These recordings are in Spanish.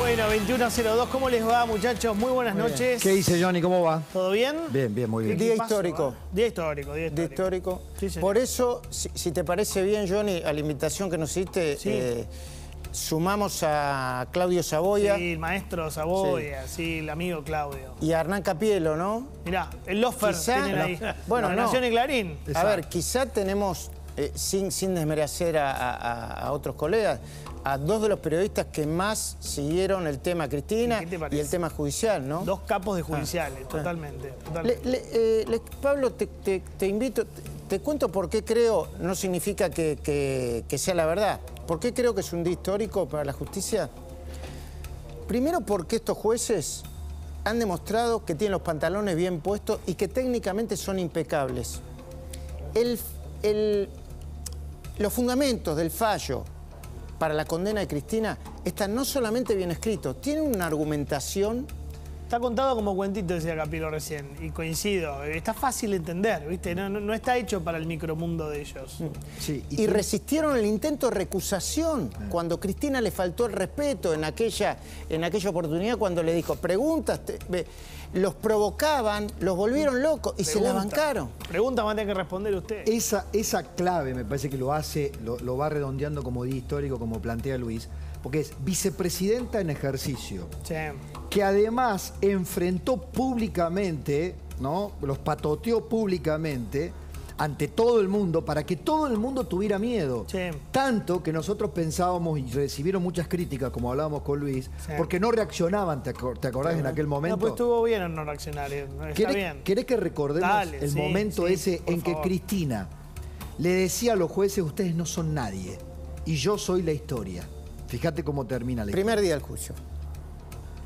Bueno, 21:02, ¿cómo les va, muchachos? Muy buenas noches. ¿Qué dice Johnny? ¿Cómo va? ¿Todo bien? Bien, bien, muy bien. ¿Qué Día pasó, histórico. Día histórico, día histórico. Día histórico. Sí, señor. Por eso, si te parece bien, Johnny, a la invitación que nos hiciste, Sí. sumamos a Claudio Saboya Sí, el maestro Saboya, sí, el amigo Claudio. y a Hernán Capielo, ¿no? Mirá, el Lofer Quizá- tienen ahí. Bueno, La no. Nación y Clarín. A ver, quizá tenemos, sin desmerecer a otros colegas, a dos de los periodistas que más siguieron el tema Cristina ¿Qué te y parece? el tema judicial, ¿no? Dos capos de judiciales, totalmente. Pablo, te invito, te cuento por qué creo, no significa que sea la verdad, por qué creo que es un día histórico para la justicia. Primero porque estos jueces han demostrado que tienen los pantalones bien puestos y que técnicamente son impecables. Los fundamentos del fallo para la condena de Cristina están no solamente bien escritos, tienen una argumentación. Está contado como cuentito, decía Capilo recién, y coincido. Está fácil de entender, ¿viste? No está hecho para el micromundo de ellos. Sí, Y resistieron el intento de recusación cuando Cristina le faltó el respeto en aquella oportunidad cuando le dijo preguntas, los provocaban, los volvieron locos y se la bancaron. Pregunta va a tener que responder usted. esa clave me parece que lo hace, lo va redondeando como día histórico, como plantea Luis, porque es vicepresidenta en ejercicio, Sí. que además enfrentó públicamente, ¿no? Los patoteó públicamente ante todo el mundo para que todo el mundo tuviera miedo. Sí. Tanto que nosotros pensábamos y recibieron muchas críticas, como hablábamos con Luis, Sí. porque no reaccionaban, ¿te acordás en aquel momento? No, pues estuvo bien en no reaccionar. Está bien. ¿Querés que recordemos Dale, el sí, momento sí, ese por en que favor. Cristina le decía a los jueces, ustedes no son nadie y yo soy la historia? Fíjate cómo termina la historia. Primer día del juicio.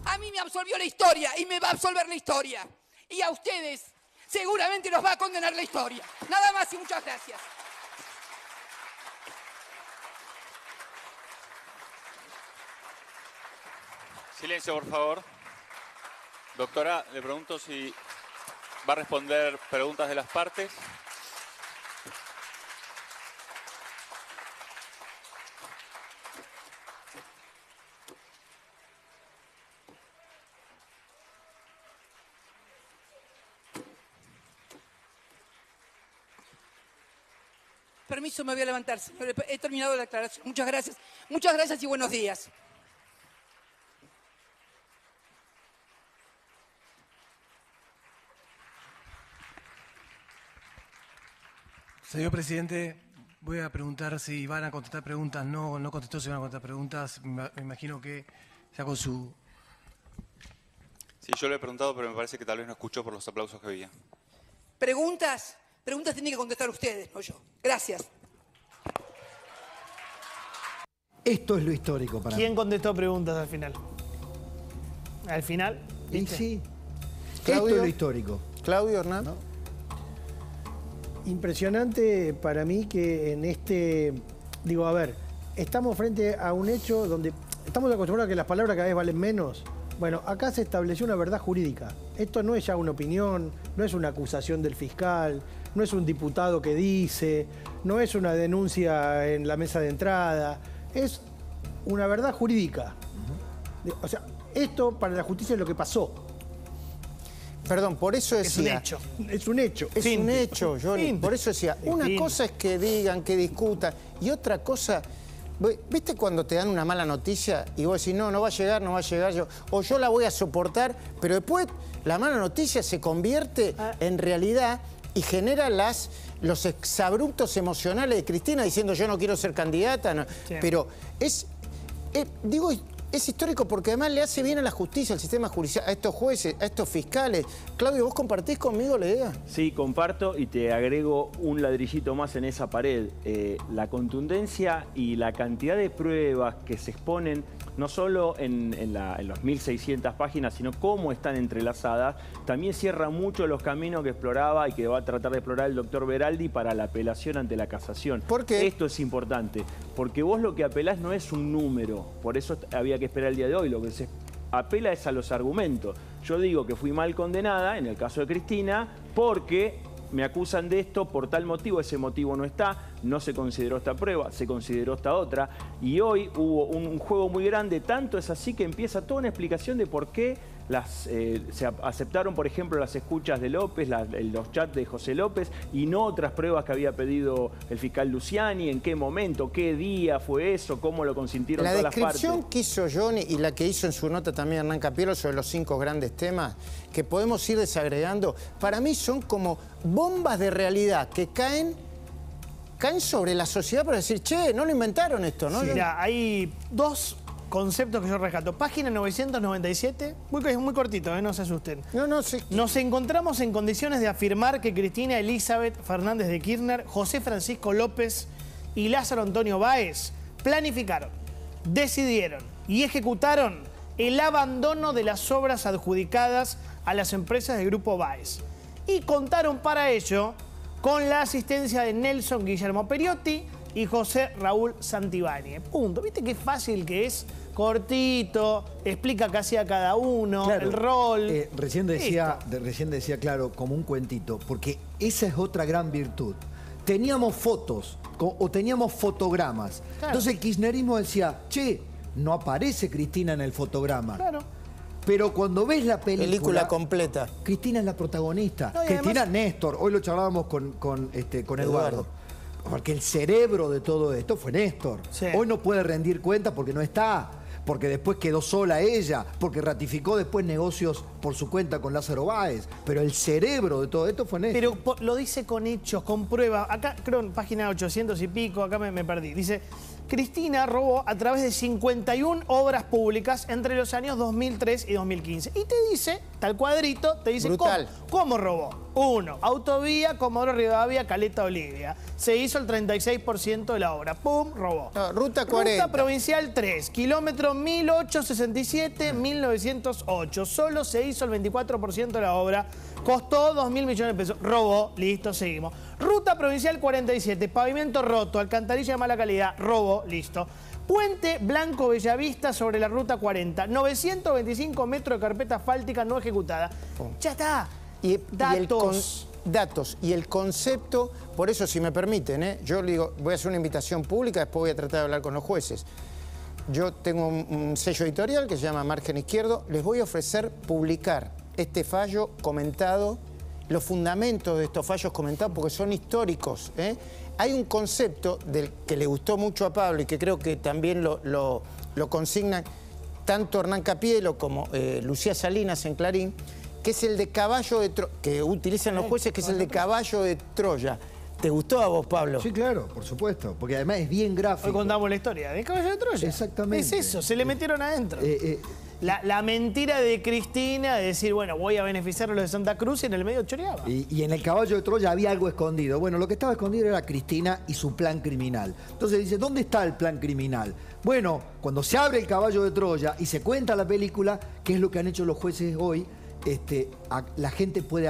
A mí me absolvió la historia y me va a absolver la historia. Y a ustedes seguramente los va a condenar la historia. Nada más y muchas gracias. Silencio, por favor. Doctora, le pregunto si va a responder preguntas de las partes. Permiso, me voy a levantar, señor. He terminado la aclaración. Muchas gracias y buenos días. Señor presidente, voy a preguntar si van a contestar preguntas. No contestó si van a contestar preguntas. Me imagino que ya con su... Sí, yo le he preguntado, pero me parece que tal vez no escuchó por los aplausos que había. Preguntas tienen que contestar ustedes, no yo. Gracias. Esto es lo histórico para ¿Quién mí. contestó preguntas al final? ¿Al final? Y ¿Viste? sí, Claudio. esto es lo histórico. Claudio, Hernán. ¿No? Impresionante para mí que en este... Digo, a ver, estamos frente a un hecho donde estamos acostumbrados a que las palabras cada vez valen menos. Bueno, acá se estableció una verdad jurídica. Esto no es ya una opinión, no es una acusación del fiscal, no es un diputado que dice, no es una denuncia en la mesa de entrada, es una verdad jurídica. O sea, esto para la justicia es lo que pasó. Perdón, por eso Es un decía... hecho. Es un hecho. Es un hecho, Johnny. Fin. Por eso decía, una Fin. cosa es que digan, que discutan, y otra cosa... ¿Viste cuando te dan una mala noticia y vos decís, no va a llegar, o yo la voy a soportar, pero después la mala noticia se convierte en realidad y genera los exabruptos emocionales de Cristina diciendo yo no quiero ser candidata? No. Sí. Pero es histórico porque además le hace bien a la justicia, al sistema judicial, a estos jueces, a estos fiscales. Claudio, ¿vos compartís conmigo la idea? Sí, comparto y te agrego un ladrillito más en esa pared. La contundencia y la cantidad de pruebas que se exponen, no solo en los 1.600 páginas, sino cómo están entrelazadas, también cierra mucho los caminos que exploraba y que va a tratar de explorar el doctor Veraldi para la apelación ante la casación. ¿Por qué? Esto es importante, porque vos lo que apelás no es un número, por eso había que esperar el día de hoy, lo que se apela es a los argumentos. Yo digo que fui mal condenada, en el caso de Cristina, porque me acusan de esto por tal motivo, ese motivo no está, no se consideró esta prueba, se consideró esta otra, y hoy hubo un juego muy grande, tanto es así que empieza toda una explicación de por qué se aceptaron, por ejemplo, las escuchas de López, los chats de José López, y no otras pruebas que había pedido el fiscal Luciani, en qué momento, qué día fue eso, cómo lo consintieron todas las partes. La descripción que hizo Johnny y la que hizo en su nota también Hernán Capielo sobre los 5 grandes temas, que podemos ir desagregando, para mí son como bombas de realidad que caen sobre la sociedad para decir, che, no lo inventaron esto, ¿no? Sí, mira, hay 2 conceptos que yo rescato. Página 997, muy cortito, no se asusten. No, sí. Nos encontramos en condiciones de afirmar que Cristina Elizabeth Fernández de Kirchner, José Francisco López y Lázaro Antonio Báez planificaron, decidieron y ejecutaron el abandono de las obras adjudicadas a las empresas del Grupo Báez. Y contaron para ello con la asistencia de Nelson Guillermo Periotti y José Raúl Santibáñez. Punto. ¿Viste qué fácil que es? Cortito, explica qué hacía cada uno, Claro, el rol. Recién decía, claro, como un cuentito, porque esa es otra gran virtud. Teníamos fotos o teníamos fotogramas. Claro. Entonces el kirchnerismo decía, che, no aparece Cristina en el fotograma. Claro. Pero cuando ves la Película completa. Cristina es la protagonista. No, y Cristina además- Néstor. Hoy lo charlábamos con Eduardo. Porque el cerebro de todo esto fue Néstor. Sí. Hoy no puede rendir cuenta porque no está. Porque después quedó sola ella. Porque ratificó después negocios por su cuenta con Lázaro Báez. Pero el cerebro de todo esto fue Néstor. Pero lo dice con hechos, con pruebas. Acá, creo en página 800 y pico, acá me perdí. Dice, Cristina robó a través de 51 obras públicas entre los años 2003 y 2015. Y te dice, tal cuadrito, te dice Brutal. ¿Cómo robó? 1. Autovía Comodoro Rivadavia, Caleta Olivia. Se hizo el 36% de la obra. ¡Pum! Robó. No, Ruta 40. Ruta Provincial 3, kilómetro 1867-1908. Solo se hizo el 24% de la obra. Costó 2.000 millones de pesos. Robó. Listo, seguimos. Ruta Provincial 47, pavimento roto, alcantarilla de mala calidad. Robó. Listo. Puente Blanco Bellavista sobre la Ruta 40. 925 metros de carpeta asfáltica no ejecutada. Ya está. Datos. Y el concepto, por eso, si me permiten, yo le digo, voy a hacer una invitación pública, después voy a tratar de hablar con los jueces. Yo tengo un sello editorial que se llama Margen Izquierdo. Les voy a ofrecer publicar este fallo comentado, los fundamentos de estos fallos comentados, porque son históricos. Hay un concepto del que le gustó mucho a Pablo y que creo que también lo consignan tanto Hernán Capielo como Lucía Salinas en Clarín, que es el de caballo de Troya, que utilizan los jueces, que es el de caballo de Troya. ¿Te gustó a vos, Pablo? Sí, claro, por supuesto. Porque además es bien gráfico. Hoy contamos la historia de Caballo de Troya. Exactamente. Es eso, se le metieron adentro. La mentira de Cristina de decir, bueno, voy a beneficiar a los de Santa Cruz y en el medio choreaba. Y en el caballo de Troya había algo escondido. Bueno, lo que estaba escondido era Cristina y su plan criminal. Entonces dice, ¿dónde está el plan criminal? Bueno, cuando se abre el caballo de Troya y se cuenta la película, ¿qué es lo que han hecho los jueces hoy? La gente puede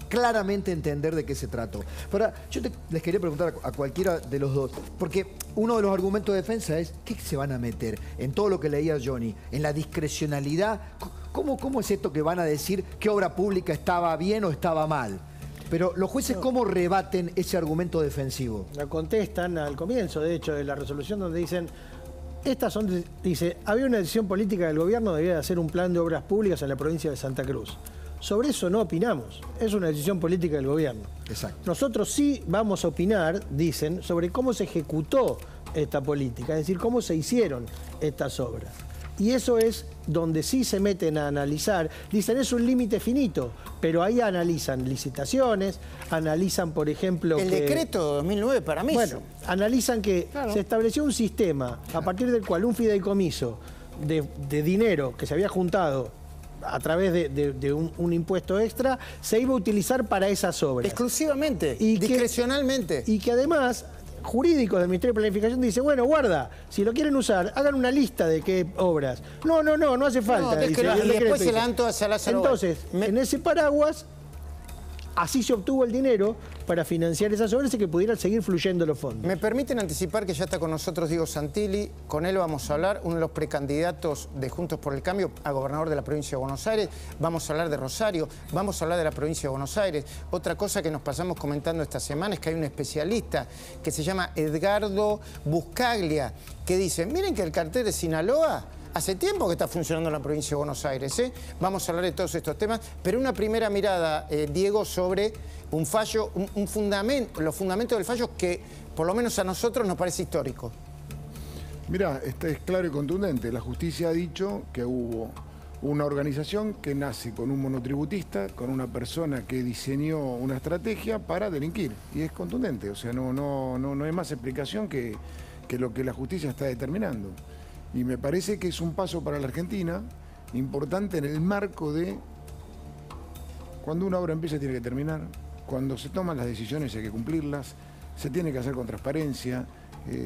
claramente entender de qué se trató. Ahora, yo les quería preguntar a cualquiera de los dos, porque uno de los argumentos de defensa es, ¿qué se van a meter? En todo lo que leía Johnny, en la discrecionalidad, ¿cómo es esto que van a decir qué obra pública estaba bien o estaba mal? Pero los jueces, ¿cómo rebaten ese argumento defensivo? La contestan al comienzo, de hecho, de la resolución donde dicen, había una decisión política del gobierno, debía de hacer un plan de obras públicas en la provincia de Santa Cruz. Sobre eso no opinamos, es una decisión política del gobierno. Exacto. Nosotros sí vamos a opinar, dicen, sobre cómo se ejecutó esta política, es decir, cómo se hicieron estas obras. Y eso es donde sí se meten a analizar. Dicen, es un límite finito, pero ahí analizan licitaciones, analizan, por ejemplo... El decreto de 2009 para mí. Bueno, analizan que se estableció un sistema a partir del cual un fideicomiso de dinero que se había juntado a través de un impuesto extra se iba a utilizar para esas obras. Exclusivamente, discrecionalmente. Y que además... jurídicos del Ministerio de Planificación dice, bueno, guarda, si lo quieren usar, hagan una lista de qué obras. No hace falta. No, dice, y después se la dan todas a Lázaro. Entonces, en ese paraguas, así se obtuvo el dinero, para financiar esas obras y que pudieran seguir fluyendo los fondos. Me permiten anticipar que ya está con nosotros Diego Santilli. Con él vamos a hablar, uno de los precandidatos de Juntos por el Cambio a gobernador de la provincia de Buenos Aires. Vamos a hablar de Rosario, vamos a hablar de la provincia de Buenos Aires. Otra cosa que nos pasamos comentando esta semana es que hay un especialista que se llama Edgardo Buscaglia, que dice, miren que el cartel de Sinaloa hace tiempo que está funcionando en la provincia de Buenos Aires, ¿eh? Vamos a hablar de todos estos temas, pero una primera mirada, Diego, sobre un fallo, un fundamento, los fundamentos del fallo que por lo menos a nosotros nos parece histórico. Mirá, es claro y contundente. La justicia ha dicho que hubo una organización que nace con un monotributista, con una persona que diseñó una estrategia para delinquir. Y es contundente, o sea, no hay más explicación que lo que la justicia está determinando. Y me parece que es un paso para la Argentina importante en el marco de cuando una obra empieza tiene que terminar, cuando se toman las decisiones hay que cumplirlas, se tiene que hacer con transparencia,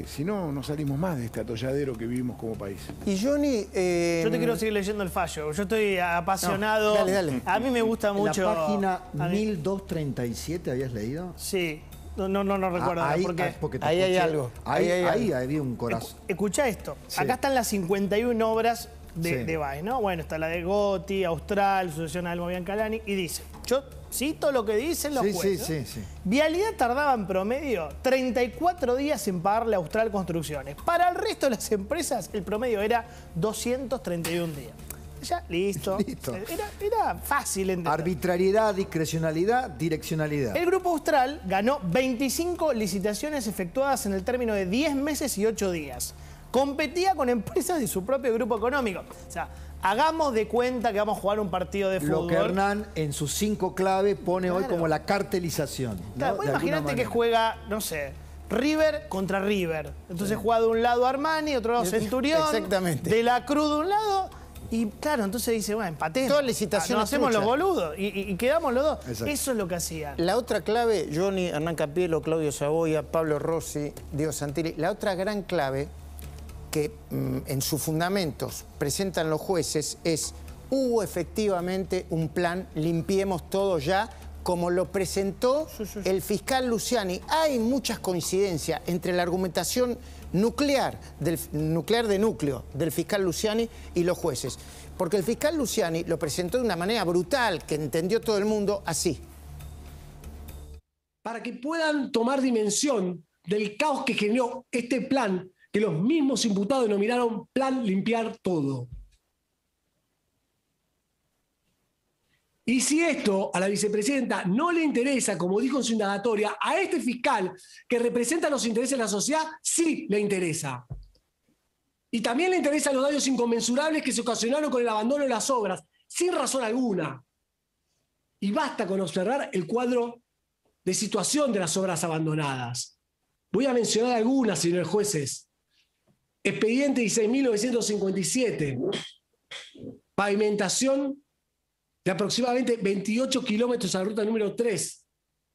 si no, no salimos más de este atolladero que vivimos como país. Y Johnny... Yo te quiero seguir leyendo el fallo, yo estoy apasionado. No, dale. A mí me gusta mucho... La página 1237, ¿habías leído? Sí. No recuerdo. Porque ahí hay algo. Ahí había un corazón. Escuchá esto. Sí. Acá están las 51 obras Sí. de Baez, ¿no? Bueno, está la de Gotti, Austral, Sucesión Almo Biancalani, y dice, yo cito lo que dicen los jueces. Sí. Vialidad tardaba en promedio 34 días en pagarle a Austral Construcciones. Para el resto de las empresas, el promedio era 231 días. Ya, listo. Era fácil entender. Arbitrariedad, discrecionalidad, direccionalidad. El Grupo Austral ganó 25 licitaciones efectuadas en el término de 10 meses y 8 días. Competía con empresas de su propio grupo económico. O sea, hagamos de cuenta que vamos a jugar un partido de fútbol. Lo que Hernán en sus 5 clave pone hoy como la cartelización. Claro, vos imaginate que juega, no sé, River contra River. Entonces juega de un lado Armani, otro lado Centurión. Exactamente. De la Cruz de un lado. Y claro, entonces dice, bueno, empatemos. Toda licitación nos hacemos trucha. los boludos y quedamos los dos. Exacto. Eso es lo que hacían. La otra clave, Johnny, Hernán Capielo, Claudio Saboya, Pablo Rossi, Diego Santilli, la otra gran clave que en sus fundamentos presentan los jueces es, hubo efectivamente un plan, limpiemos todo ya, como lo presentó el fiscal Luciani. Hay muchas coincidencias entre la argumentación nuclear de núcleo del fiscal Luciani y los jueces. Porque el fiscal Luciani lo presentó de una manera brutal, que entendió todo el mundo así. Para que puedan tomar dimensión del caos que generó este plan, que los mismos imputados denominaron Plan Limpiar Todo. Y si esto a la vicepresidenta no le interesa, como dijo en su indagatoria, a este fiscal que representa los intereses de la sociedad, sí le interesa. Y también le interesan los daños inconmensurables que se ocasionaron con el abandono de las obras, sin razón alguna. Y basta con observar el cuadro de situación de las obras abandonadas. Voy a mencionar algunas, señores jueces. Expediente 16.957. Pavimentación de aproximadamente 28 kilómetros a la ruta número 3.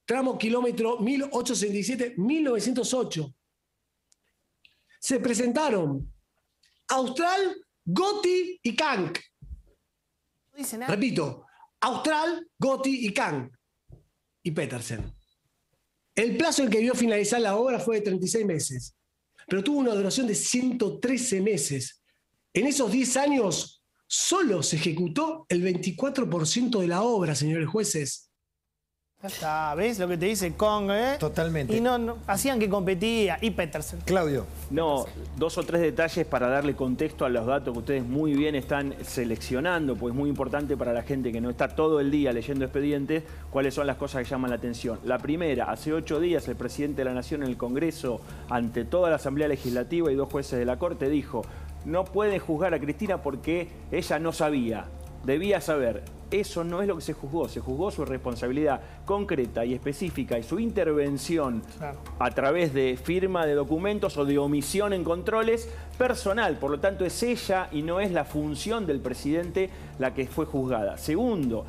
Tramo kilómetro 1867-1908. Se presentaron Austral, Gotti y Kank. No dice nada. Repito, Austral, Gotti y Kank. Y Petersen. El plazo en que vio finalizar la obra fue de 36 meses, pero tuvo una duración de 113 meses. En esos 10 años, solo se ejecutó el 24% de la obra, señores jueces. Ya está, ¿ves lo que te dice Kong, Totalmente. Y no hacían que competía. Y Petersen. Claudio. No, 2 o 3 detalles para darle contexto a los datos que ustedes muy bien están seleccionando, pues es muy importante para la gente que no está todo el día leyendo expedientes, cuáles son las cosas que llaman la atención. La primera, hace 8 días el presidente de la Nación en el Congreso, ante toda la Asamblea Legislativa y 2 jueces de la Corte, dijo: no pueden juzgar a Cristina porque ella no sabía, debía saber. Eso no es lo que se juzgó su responsabilidad concreta y específica y su intervención a través de firma de documentos o de omisión en controles personal. Por lo tanto, es ella y no es la función del presidente la que fue juzgada. Segundo,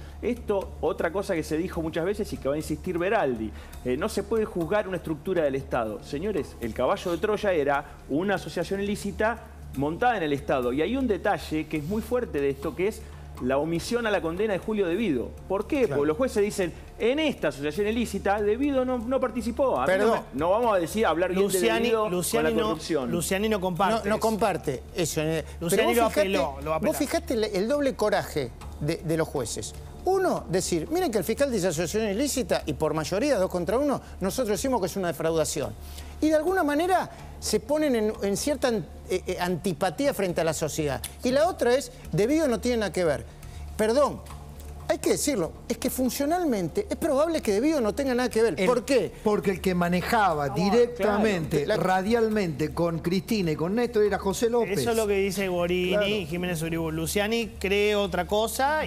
otra cosa que se dijo muchas veces y que va a insistir Beraldi, no se puede juzgar una estructura del Estado. Señores, el caballo de Troya era una asociación ilícita montada en el Estado. Y hay un detalle que es muy fuerte de esto, que es la omisión a la condena de Julio De Vido. ¿Por qué? Porque los jueces dicen, en esta asociación ilícita, De Vido no participó. A mí no vamos a decir hablar bien de De Vido con la corrupción. Luciani no comparte. No comparte eso. Luciani lo apeló. Vos fijate el doble coraje de los jueces. Uno, decir, miren que el fiscal dice asociación ilícita y por mayoría, 2 contra 1, nosotros decimos que es una defraudación. Y de alguna manera se ponen en cierta antipatía frente a la sociedad. Y la otra es, De Vido no tiene nada que ver. Perdón, hay que decirlo, es que funcionalmente es probable que De Vido no tenga nada que ver. ¿Por qué? Porque el que manejaba directamente, radialmente, con Cristina y con Néstor era José López. Eso es lo que dice Borini, Jiménez Uriburu. Luciani cree otra cosa,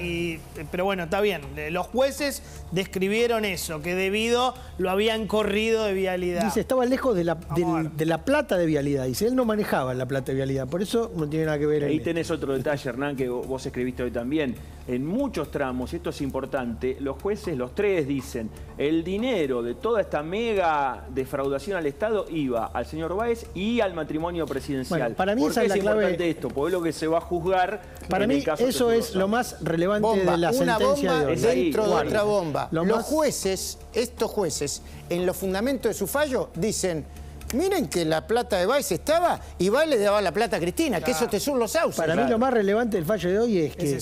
pero bueno, está bien. Los jueces describieron eso, que De Vido lo habían corrido de vialidad. Dice, estaba lejos de la plata de vialidad. Dice, él no manejaba la plata de vialidad, por eso no tiene nada que ver. Ahí tenés otro detalle, Hernán, que vos escribiste hoy también. En muchos tramos, y esto es importante, los jueces, los 3 dicen, el dinero de toda esta mega defraudación al Estado iba al señor Báez y al matrimonio presidencial. Bueno, para mí ¿Por esa qué es la clave? Importante esto? Porque es lo que se va a juzgar. Para mí eso es lo más relevante de la sentencia de hoy. Dentro de otra bomba. Los jueces, estos jueces, en los fundamentos de su fallo, dicen, miren que la plata de Báez estaba y Báez le daba la plata a Cristina, que eso te son los sauces. Para mí lo más relevante del fallo de hoy es que...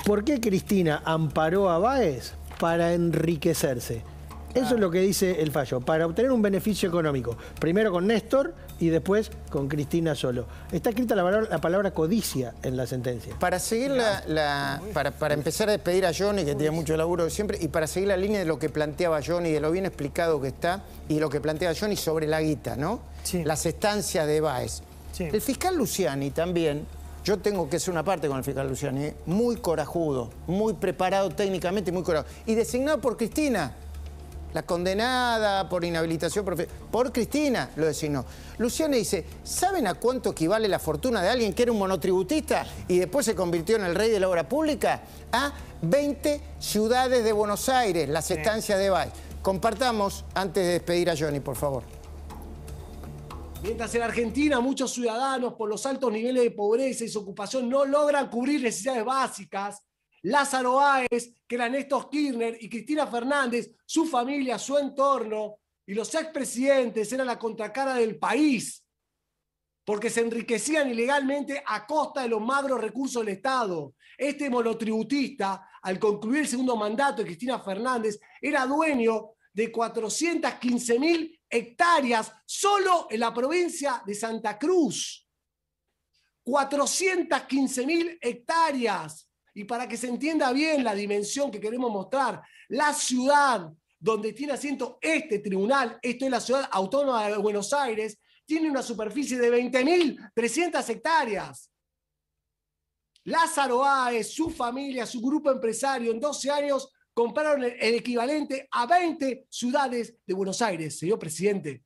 ¿Por qué Cristina amparó a Báez? Para enriquecerse. Eso es lo que dice el fallo, para obtener un beneficio económico. Primero con Néstor y después con Cristina solo. Está escrita la palabra codicia en la sentencia. Para seguir para empezar a despedir a Johnny, que tiene mucho laburo siempre, y para seguir la línea de lo que planteaba Johnny, de lo bien explicado que está, y lo que planteaba Johnny sobre la guita, ¿no? Sí. Las estancias de Báez. Sí. El fiscal Luciani también, yo tengo que hacer una parte con el fiscal Luciani, muy corajudo, muy preparado técnicamente, muy corajudo. Y designado por Cristina. La condenada por inhabilitación por Cristina lo designó. Luciani dice, ¿saben a cuánto equivale la fortuna de alguien que era un monotributista y después se convirtió en el rey de la obra pública? A 20 ciudades de Buenos Aires, las estancias de Báez. Compartamos antes de despedir a Johnny, por favor. Mientras en Argentina muchos ciudadanos por los altos niveles de pobreza y desocupación no logran cubrir necesidades básicas, Lázaro Báez, que era Néstor Kirchner y Cristina Fernández, su familia, su entorno y los expresidentes eran la contracara del país porque se enriquecían ilegalmente a costa de los magros recursos del Estado. Este monotributista, al concluir el segundo mandato de Cristina Fernández, era dueño de 415.000 hectáreas solo en la provincia de Santa Cruz. 415.000 hectáreas. Y para que se entienda bien la dimensión que queremos mostrar, la ciudad donde tiene asiento este tribunal, esto es la ciudad autónoma de Buenos Aires, tiene una superficie de 20.300 hectáreas. Lázaro Báez, su familia, su grupo empresario, en 12 años compraron el equivalente a 20 ciudades de Buenos Aires, señor presidente.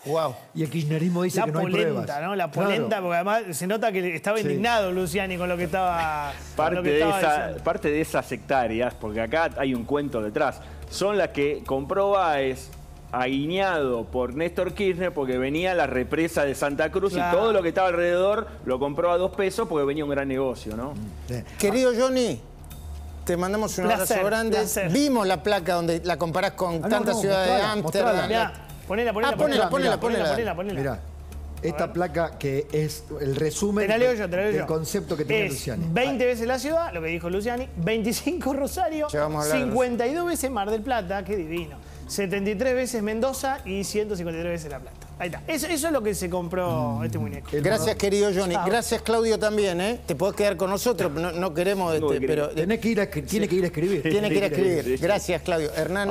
Wow. Y el kirchnerismo dice que no hay pruebas. ¿No? La polenta, porque además se nota que estaba indignado Luciani con lo que estaba Parte de esas hectáreas, porque acá hay un cuento detrás, son las que compró Báez aguiñado por Néstor Kirchner porque venía la represa de Santa Cruz y todo lo que estaba alrededor lo compró a 2 pesos porque venía un gran negocio, ¿no? Querido Johnny, te mandamos un abrazo grande. Vimos la placa donde la comparás con tantas ciudades de Ámsterdam. Ponela. Mirá, esta placa que es el resumen del concepto que tiene Luciani. 20 veces la ciudad, lo que dijo Luciani, 25 Rosario, 52 veces Mar del Plata, qué divino, 73 veces Mendoza y 153 veces La Plata. Ahí está. Eso es lo que se compró este muñeco. Gracias, querido Johnny. Gracias, Claudio, también, ¿eh? Te podés quedar con nosotros, no queremos... pero tiene que ir a escribir. Tiene que ir a escribir. Gracias, Claudio. Hernán...